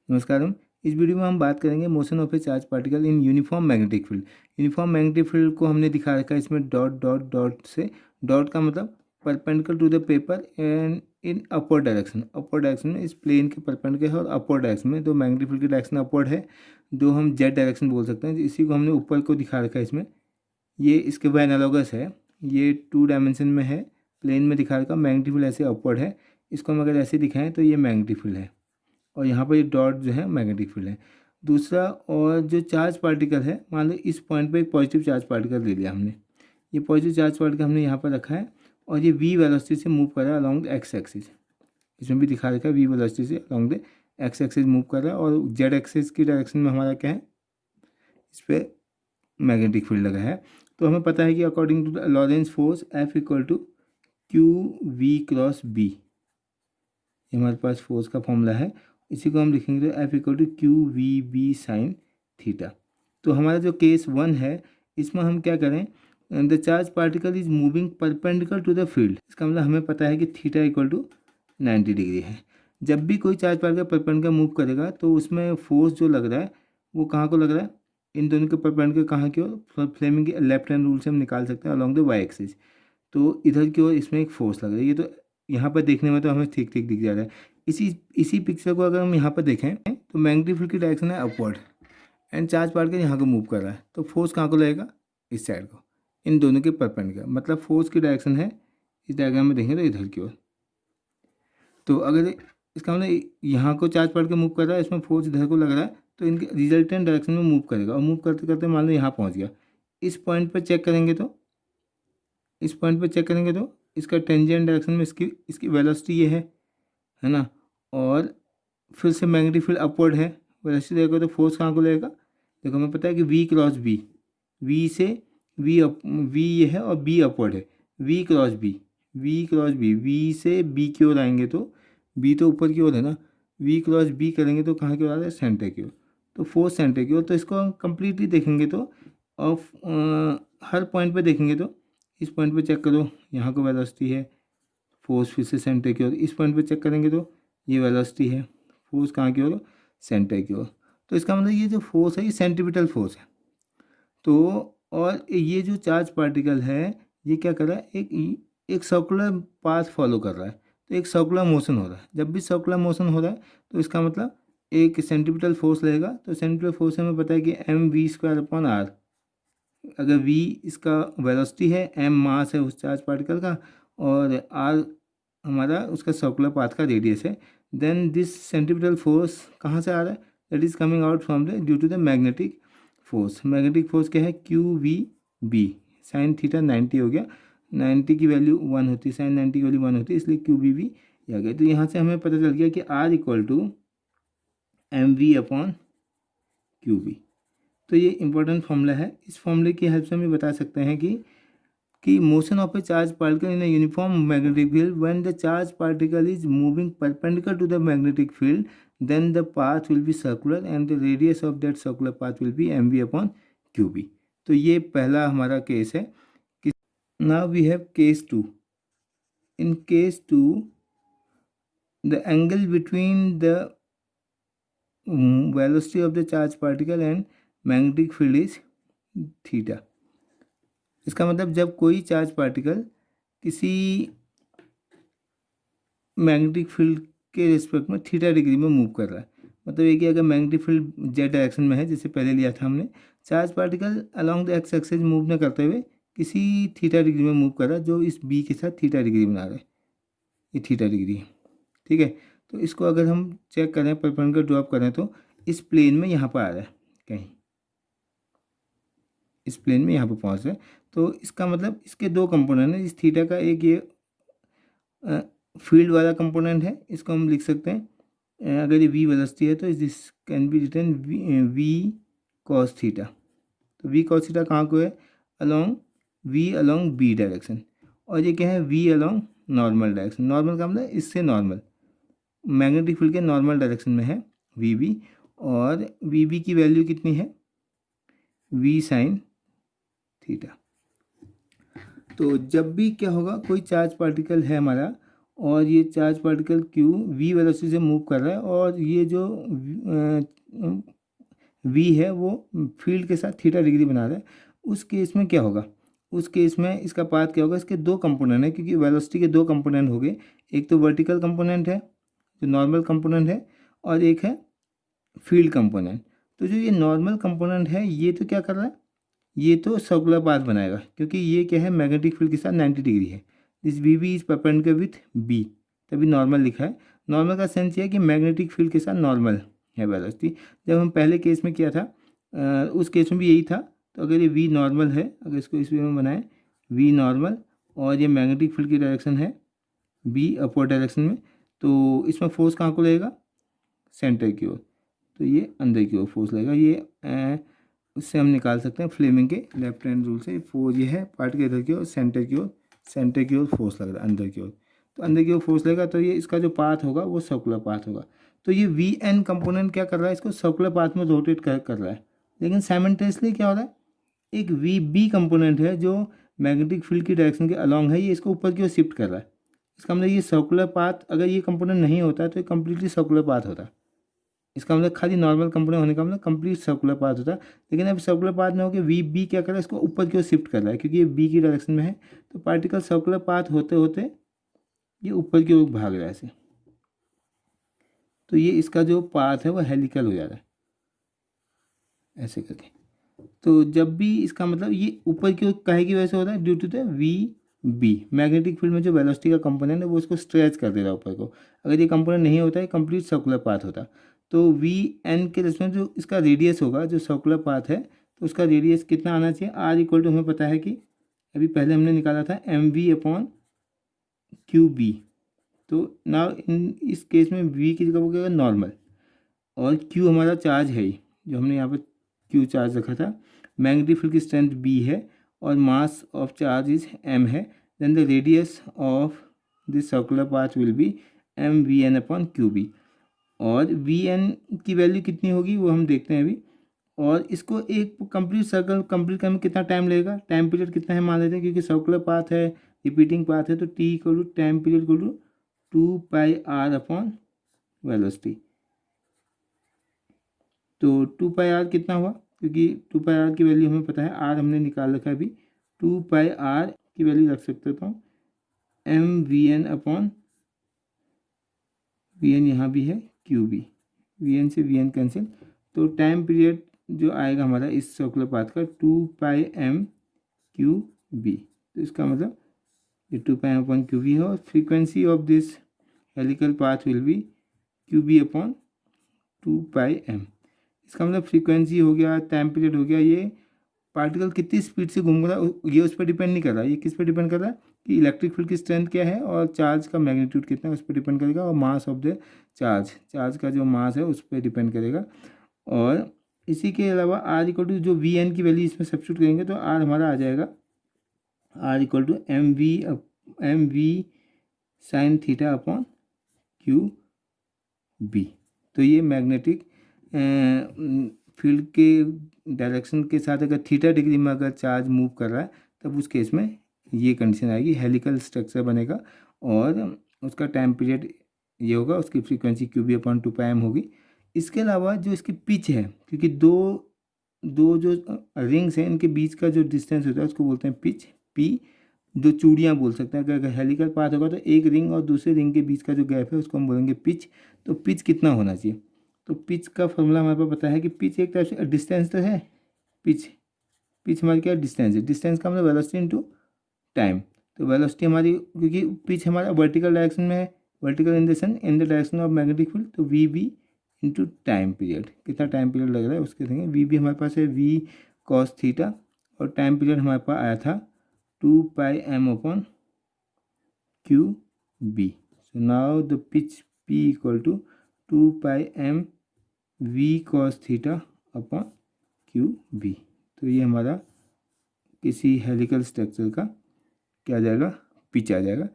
नमस्कारम। इस वीडियो में हम बात करेंगे motion of a charge particle in uniform magnetic field. Uniform magnetic field को हमने दिखा रखा है इसमें डॉट डॉट डॉट से। डॉट का मतलब perpendicular to the paper and in upward direction. Upward direction में इस प्लेन के परपेंडिकुलर है और अपवर्ड डायरेक्शन में, तो मैग्नेटिक फील्ड की डायरेक्शन अपवर्ड है, जो हम जेड डायरेक्शन बोल सकते हैं। इसी को हमने ऊपर को दिखा रखा है इसमें। ये इसके वो एनालॉगस है, ये 2 डायमेंशन में है, प्लेन में दिखा रखा। मैग्नेटिक फील्ड ऐसे अपवर्ड है, इसको हम अगर ऐसे दिखाएं तो ये मैग्नेटिक फील्ड है और यहाँ पर ये डॉट जो है मैग्नेटिक फील्ड है। दूसरा, और जो चार्ज पार्टिकल है, मान लो इस पॉइंट पे एक पॉजिटिव चार्ज पार्टिकल ले लिया हमने। ये पॉजिटिव चार्ज पार्टिकल हमने यहाँ पर रखा है और ये वी वेलोसिटी से मूव कर रहा है अलॉन्ग द एक्स एक्सिस। इसमें भी दिखा रखा है वी वेलोसिटी से along the x axis move कर रहा है और जेड एक्सिस की डायरेक्शन में हमारा क्या है, इस पर मैग्नेटिक फील्ड लगा है। तो हमें पता है कि according to the Lorentz force F equal to q v cross b, ये हमारे पास फोर्स का फॉर्मूला है। इसी को हम लिखेंगे तो F equal to q v b sine theta. तो हमारा जो केस 1 है, इसमें हम क्या करें, the charge particle is moving perpendicular to the field. इसका मतलब हमें पता है कि थीटा इक्वल टू 90 डिग्री है। जब भी कोई चार्ज पार्टिकल परपेंडिकुलर मूव करेगा तो उसमें फोर्स जो लग रहा है वो कहाँ को लग रहा है, इन दोनों के परपेंडिकुलर कहाँ की ओर, फ्लेमिंग के लेफ्ट हैंड रूल से हम निकाल सकते हैं अलॉन्ग द वाई एक्सिस। तो इधर की ओर इसमें एक फोर्स लग रही है। ये तो यहाँ पर देखने में तो हमें ठीक ठीक दिख जा रहा है। इसी पिक्चर को अगर हम यहाँ पर देखें तो मैग्नेटिक फील्ड की डायरेक्शन है अपवर्ड एंड चार्ज पार्टिकल यहाँ को मूव कर रहा है, तो फोर्स कहाँ को लगेगा, इस साइड को, इन दोनों के परपेंडिकुलर। मतलब फोर्स की डायरेक्शन है, इस डायग्राम में देखें तो इधर की ओर। तो अगर इसका मतलब यहाँ को चार्ज पार्टिकल मूव कर रहा है, इसमें फोर्स इधर को लग रहा है, तो इनके रिजल्टेंट डायरेक्शन में मूव करेगा और मूव करते करते मान लो यहाँ पहुँच गया। इस पॉइंट पर चेक करेंगे तो इसका टेंजेंट डायरेक्शन में इसकी वेलोसिटी ये है ना। और फिर से मैग्नेटिक फील्ड अपवर्ड है, वेलोसिटी देखो तो फोर्स कहाँ को लगेगा। देखो हमें पता है कि वी क्रॉस बी, वी से वी ये है और बी अपवर्ड है, वी क्रॉस बी, वी से बी की ओर आएंगे तो बी तो ऊपर की ओर है ना, वी क्रॉस बी करेंगे तो कहाँ की ओर आ रहा है, सेंटर की ओर। तो फोर्स सेंटर की ओर। तो इसको हम कम्प्लीटली देखेंगे तो ऑफ हर पॉइंट पे देखेंगे तो इस पॉइंट पे चेक करो, यहाँ को वेलोसिटी है, फोर्स फिर से सेंटर की ओर। इस पॉइंट पे चेक करेंगे तो ये वेलोसिटी है, फोर्स कहाँ की ओर, सेंटर की ओर। तो इसका मतलब ये जो फोर्स है ये सेंट्रीपिटल फोर्स है। तो और ये जो चार्ज पार्टिकल है ये क्या कर रहा है, एक सर्कुलर पाथ फॉलो कर रहा है। तो एक सर्कुलर मोशन हो रहा है। जब भी सर्कुलर मोशन हो रहा है तो इसका मतलब एक सेंट्रीपिटल फोर्स लगेगा। तो सेंट्रीपिटल फोर्स हमें पता है कि mv²/r। अगर v इसका वेलोसिटी है, m मास है उस चार्ज पार्टिकल का, और r हमारा उसका सर्कुलर पाथ का रेडियस है, देन दिस सेंट्रीपिटल फोर्स कहाँ से आ रहा है, that is coming out from the due to the magnetic force. Magnetic force क्या है, q v b sine theta 90 हो गया। 90 की वैल्यू 1 होती है, साइन 90 की वैल्यू 1 होती है, इसलिए क्यू वी बी आ गया। तो यहाँ से हमें पता चल गया कि r इक्वल टू mv/qv। तो ये इंपॉर्टेंट फॉर्मूला है। इस फॉर्मूले की हेल्प से हम ये बता सकते हैं कि motion of a charge particle in a uniform magnetic field when the charge particle is moving perpendicular to the magnetic field, then the path will be circular and the radius of that circular path will be mv/qv। तो ये पहला हमारा case है। Now we have case 2। In case 2 the angle between the velocity of the charge particle and magnetic field is theta. इसका मतलब जब कोई charge particle किसी मैग्नेटिक फील्ड के रिस्पेक्ट में थीटा डिग्री में मूव कर रहा है, मतलब ये कि अगर मैग्नेटिक फील्ड जेड डायरेक्शन में है जैसे पहले लिया था हमने, charge particle along the x axis move न करते हुए किसी थीटा डिग्री में मूव कर रहा है, जो इस बी के साथ थीटा डिग्री बना रहा है, ये थीटा डिग्री है, ठीक है। तो इसको अगर हम चेक करें, परपेंडिकुलर ड्रॉप करें तो इस प्लेन में यहाँ पर आ रहा है, कहीं इस प्लेन में यहाँ पर पहुँच रहा है। तो इसका मतलब इसके दो कंपोनेंट हैं। इस थीटा का एक ये फील्ड वाला कंपोनेंट है, इसको हम लिख सकते हैं, अगर ये वी वेलोसिटी है तो this can be written v cos theta. तो वी कॉस थीटा कहाँ को है, वी अलॉन्ग बी डायरेक्शन, और ये क्या है, v along normal direction. Normal का मतलब इससे नॉर्मल, मैग्नेटिक फील्ड के नॉर्मल डायरेक्शन में है वी बी, और वी बी की वैल्यू कितनी है, वी साइन थीटा। तो जब भी क्या होगा, कोई चार्ज पार्टिकल है हमारा और ये charge particle q v velocity से मूव कर रहा है, और ये जो वी है वो फील्ड के साथ थीटा डिग्री बना रहा है। उस केस में क्या होगा, उस केस में इसका पाथ क्या होगा, इसके दो कंपोनेंट है, क्योंकि वेलोसिटी के दो कंपोनेंट हो गए, एक तो वर्टिकल कंपोनेंट है जो नॉर्मल कंपोनेंट है, और एक है फील्ड कंपोनेंट। तो जो ये नॉर्मल कंपोनेंट है ये तो क्या कर रहा है, ये तो सर्कुलर पाथ बनाएगा, क्योंकि ये क्या है, मैग्नेटिक फील्ड के साथ 90 डिग्री है। This v b is perpendicular with b, तभी नॉर्मल लिखा है। नॉर्मल का सेंस ये है कि मैग्नेटिक फील्ड के साथ नॉर्मल है वेलोसिटी। जब हम पहले केस में किया था उस केस में भी यही था। तो अगर ये वी नॉर्मल है, अगर इसको इस वे में बनाएं, वी नॉर्मल, और ये मैग्नेटिक फील्ड की डायरेक्शन है बी अपवर्ड डायरेक्शन में, तो इसमें फोर्स कहाँ को लगेगा, सेंटर की ओर, तो ये अंदर की ओर फोर्स लगेगा। ये उससे हम निकाल सकते हैं फ्लेमिंग के लेफ्ट हैंड रूल से। फोर्स ये है पार्टिकल इधर की ओर, सेंटर की ओर, सेंटर की ओर फोर्स लग रहा है अंदर की ओर, तो अंदर की ओर फोर्स लगेगा, तो ये इसका जो पाथ होगा वो सर्कुलर पाथ होगा। तो ये वी एन कंपोनेंट क्या कर रहा है, इसको सर्कुलर पाथ में रोटेट कर रहा है। लेकिन साइमल्टेनियसली क्या हो रहा है, एक वी बी कंपोनेंट है जो मैग्नेटिक फील्ड की डायरेक्शन के अलॉन्ग है, ये इसको ऊपर की ओर शिफ्ट कर रहा है। इसका मतलब ये सर्कुलर पाथ, अगर ये कंपोनेंट नहीं होता है तो ये कंप्लीटली सर्कुलर पाथ होता है। इसका मतलब खाली नॉर्मल कंपोनेंट होने का मतलब कंप्लीट सर्कुलर पाथ होता है। लेकिन अब सर्कुलर पाथ में होकर वी बी क्या कर रहा है, इसको ऊपर की ओर शिफ्ट कर रहा है, क्योंकि ये बी की डायरेक्शन में है। तो पार्टिकल सर्कुलर पाथ होते होते ये ऊपर की ओर भाग रहा है ऐसे, तो ये इसका जो पाथ है वो हेलिकल हो जा रहा है ऐसे करके। तो जब भी इसका मतलब ये ऊपर की ओर काहे की वजह से होता है, due to the v b, magnetic field में जो वेलोसिटी का कंपोनेंट है वो इसको स्ट्रेच कर दे रहा है ऊपर को। अगर ये कंपोनेंट नहीं होता है, कंप्लीट सर्कुलर पाथ होता। तो वी एन के रेस्पेक्ट जो इसका रेडियस होगा, जो सर्कुलर पाथ है, तो उसका रेडियस कितना आना चाहिए, आर इक्वल टू हमें पता है कि अभी पहले हमने निकाला था m v upon Q B. तो नाउ इन इस केस में वी की जगह हो गया नॉर्मल, और क्यू हमारा चार्ज है ही, जो हमने यहाँ पर क्यू चार्ज रखा था। मैग्नेटिक फील्ड की स्ट्रेंथ बी है और mass of charge is m है। Then the radius of this circular path will be m v n upon Q b. और वी एन की वैल्यू कितनी होगी वो हम देखते हैं अभी। और इसको एक कंप्लीट सर्कल कंप्लीट करने में कितना टाइम लगेगा, टाइम पीरियड कितना है मान लेते हैं, क्योंकि सर्कुलर पाथ है, रिपीटिंग पाथ है, तो t equal to time period equal to 2 pi r upon velocity. तो 2 पाई आर कितना हुआ, क्योंकि 2 पाई आर की वैल्यू हमें पता है, आर हमने निकाल रखा है अभी। 2 पाई आर की वैल्यू रख सकते हूँ m v n upon, v n यहाँ भी है, क्यू बी, वी एन से वी एन कैंसिल। तो टाइम पीरियड जो आएगा हमारा इस सर्कुलर पाथ का 2 पाई एम क्यू बी। तो इसका मतलब ये 2 pi M upon Q B है, और frequency of this helical path will be Q B upon 2 pi M. इसका मतलब फ्रीक्वेंसी हो गया, टाइम पीरियड हो गया, ये पार्टिकल कितनी स्पीड से घूम रहा है ये उस पर डिपेंड नहीं कर रहा है। ये किस पर डिपेंड कर रहा है कि इलेक्ट्रिक फील्ड की स्ट्रेंथ क्या है और चार्ज का मैग्नीट्यूड कितना है उस पर डिपेंड करेगा, और mass of the charge, charge का जो मास है उस पर डिपेंड करेगा। और इसी के अलावा आर इक्वल टू जो वी एन की वैल्यू इसमें सब्स्टिट्यूट करेंगे तो आर हमारा आ जाएगा R equal to M V sine theta upon Q B. तो ये मैग्नेटिक फील्ड के डायरेक्शन के साथ अगर थीटा डिग्री में अगर चार्ज मूव कर रहा है तब उस केस में ये कंडीशन आएगी, हेलिकल स्ट्रक्चर बनेगा, और उसका टाइम पीरियड ये होगा, उसकी frequency Q B upon 2 pi M होगी। इसके अलावा जो इसकी पिच है, क्योंकि दो दो जो रिंग्स हैं इनके बीच का जो डिस्टेंस होता है उसको बोलते हैं पिच, पी। दो चूड़ियाँ बोल सकते हैं, अगर हेलिकल पाथ होगा तो एक रिंग और दूसरे रिंग के बीच का जो गैप है उसको हम बोलेंगे पिच। तो पिच कितना होना चाहिए, तो पिच का फॉर्मूला हमारे पास पता है कि पिच एक टाइप से डिस्टेंस तो है, पिच पिच हमारी क्या डिस्टेंस है, डिस्टेंस का मतलब वेलोसिटी इनटू टाइम। तो वेलोसिटी हमारी, क्योंकि पिच हमारा वर्टिकल डायरेक्शन में है, vertical in the direction of magnetic field, तो v b into time period, कितना टाइम पीरियड लग रहा है उसके देंगे। वी बी हमारे पास है वी कॉस थीटा, और टाइम पीरियड हमारे पास आया था 2 pi M upon Q b. So now the pitch p equal to 2 pi m v cos theta upon Q B. तो ये हमारा किसी हेलिकल स्ट्रक्चर का क्या आ जाएगा, पिच आ जाएगा।